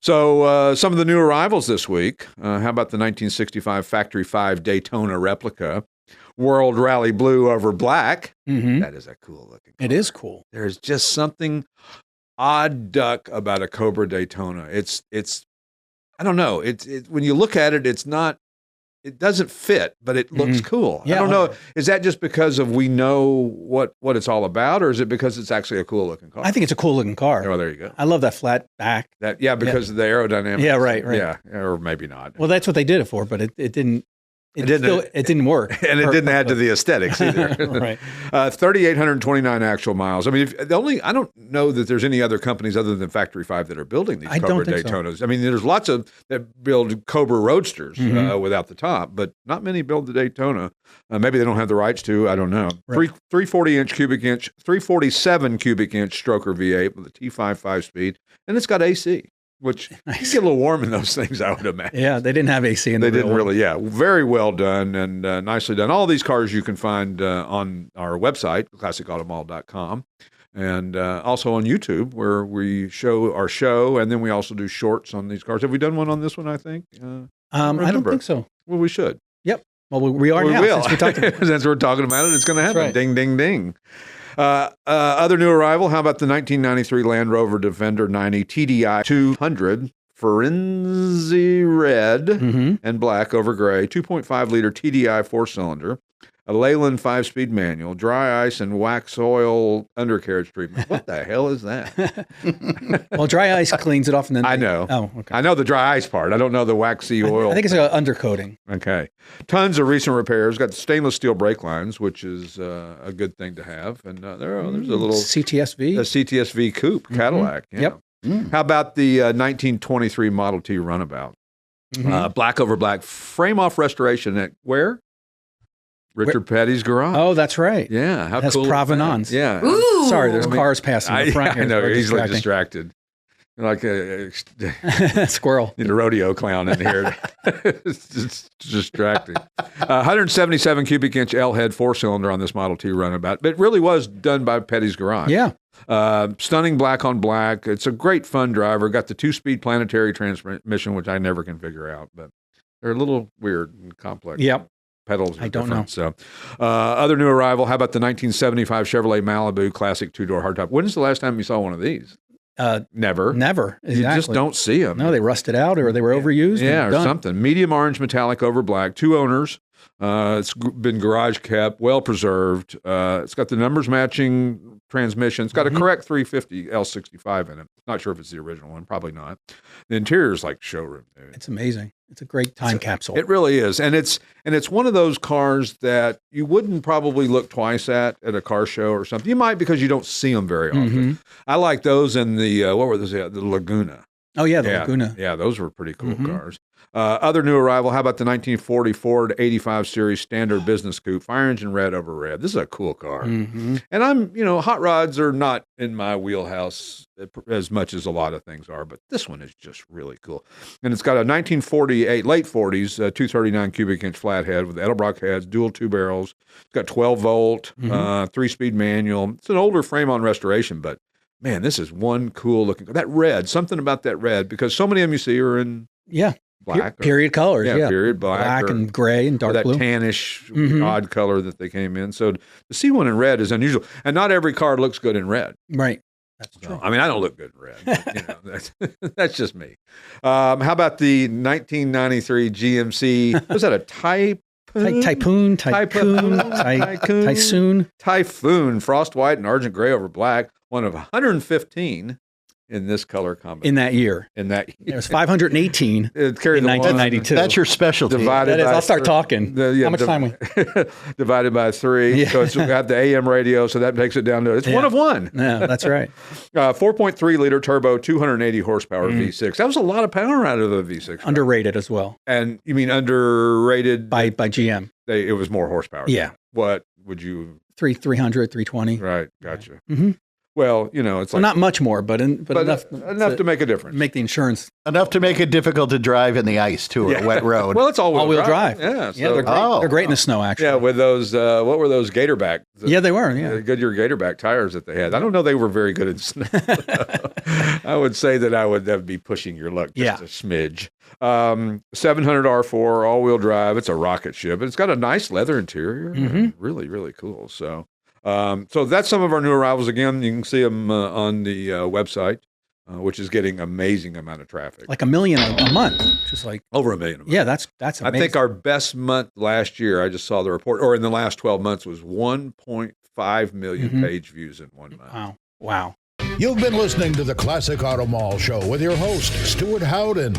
So some of the new arrivals this week. How about the 1965 Factory 5 Daytona replica? World Rally Blue over black. That is a cool looking car. It is cool. There's just something odd duck about a Cobra Daytona. It's I don't know. When you look at it, it doesn't fit, but it looks cool. Yeah, I don't know. Is that just because we know what it's all about, or is it because it's actually a cool looking car? I think it's a cool looking car. Oh, there you go. I love that flat back. Because of the aerodynamics. Yeah, right. Yeah, or maybe not. Well, that's what they did it for, but it didn't. It didn't work, and it didn't add to the aesthetics either. Right. 3,829 actual miles. I mean, I don't know that there's any other companies other than Factory 5 that are building these Cobra Daytonas. So. I mean, there's lots that build Cobra Roadsters without the top, but not many build the Daytona. Maybe they don't have the rights to. I don't know. Right. 347 cubic inch stroker V8 with a T5 5-speed, and it's got AC. Which you get a little warm in those things, I would imagine. Yeah, they didn't have AC in They didn't really, very well done and nicely done. All these cars you can find on our website, classicautomall.com, and also on YouTube, where we show our show, and then we also do shorts on these cars. Have we done one on this one, I think? I don't think so. Well, we should. Yep. Well, we are now. Will. Since we're talking about it, it's going to happen. Right. Ding, ding, ding. Other new arrival, how about the 1993 Land Rover Defender 90 TDI 200 Firenze red and black over gray, 2.5 liter TDI 4-cylinder, a Leyland 5-speed manual, dry ice and wax oil undercarriage treatment. What the hell is that? Well, dry ice cleans it off. And then I know. Oh, okay. I know the dry ice part. I don't know the waxy oil. I think it's an undercoating. Okay. Tons of recent repairs. Got the stainless steel brake lines, which is a good thing to have. And there's a little CTSV. A CTSV coupe, Cadillac. Yeah. Yep. How about the 1923 Model T Runabout? Black over black, frame-off restoration at where? Richard Petty's garage. Oh, that's right. Yeah. How That's cool Provenance. Yeah. Ooh. Sorry, there's cars passing in the front here. I know, you're easily distracted. Like a squirrel. Need a rodeo clown in here. It's distracting. 177 cubic inch L-head 4-cylinder on this Model T Runabout. But it really was done by Petty's Garage. Yeah. Stunning black on black. It's a great fun driver. Got the 2-speed planetary transmission, which I never can figure out. But they're a little weird and complex. Yep. Pedals are I don't know. So, other new arrival, how about the 1975 Chevrolet Malibu Classic 2-door hardtop? When is the last time you saw one of these? Never. Never. Exactly. You just don't see them. No, they rusted out or they were overused. Yeah, or something. Medium orange metallic over black, 2 owners. It's been garage kept, well preserved. It's got the numbers matching transmission. It's got a correct 350 L65 in it. Not sure if it's the original one. Probably not. The interior is like showroom. Dude. It's amazing. It's a great time capsule. It really is, and it's one of those cars that you wouldn't probably look twice at a car show or something. You might because you don't see them very often. I like those in the what were those? The Laguna. Oh yeah, the Laguna. Yeah, those were pretty cool cars. Other new arrival, how about the 1940 Ford 85 Series Standard Business Coupe, fire engine red over red. This is a cool car. And I'm, hot rods are not in my wheelhouse as much as a lot of things are, but this one is just really cool. And it's got a 1948, late 40s, 239 cubic inch flathead with Edelbrock heads, dual 2 barrels. It's got 12 volt, 3-speed manual. It's an older frame on restoration, but man, this is one cool looking. That red, something about that red, because so many of them you see are in black. Period colors. Yeah, period black and gray and dark blue. That tannish, odd color that they came in. So to see one in red is unusual. And not every car looks good in red. Right. That's true. I mean, I don't look good in red. But, that's just me. How about the 1993 GMC? Was that a Typhoon, frost white and argent gray over black, one of 115 in this color combination. In that year. It was 518 in 1992. That's your specialty. I'll start talking. How much time divided by 3. So it's got the AM radio, so that takes it down to, it's one of one. Yeah, that's right. 4.3 liter turbo, 280 horsepower V6. That was a lot of power out of the V6. Underrated as well. And you mean underrated? By GM. It was more horsepower. Yeah. What would you? 300, 320. Right. Gotcha. Well, it's not much more, but enough to make a difference. Make the insurance. Enough to make it difficult to drive in the ice, too, or a wet road. Well, it's all-wheel drive. Yeah, so, they're great. They're great in the snow, actually. Yeah, with those, what were those Gatorback? Yeah, they were, yeah. Goodyear Gatorback tires that they had. I don't know they were very good in snow. I would say that that'd be pushing your luck just a smidge. 700 R4, all-wheel drive. It's a rocket ship. It's got a nice leather interior. Really, really cool. So that's some of our new arrivals. Again, you can see them on the website, which is getting amazing amount of traffic. Like 1 million a month, just like over 1 million a month. Yeah, that's amazing. I think our best month last year, I just saw the report, or in the last 12 months, was 1.5 million page views in 1 month. Wow. You've been listening to the Classic Auto Mall Show with your host, Stewart Howden.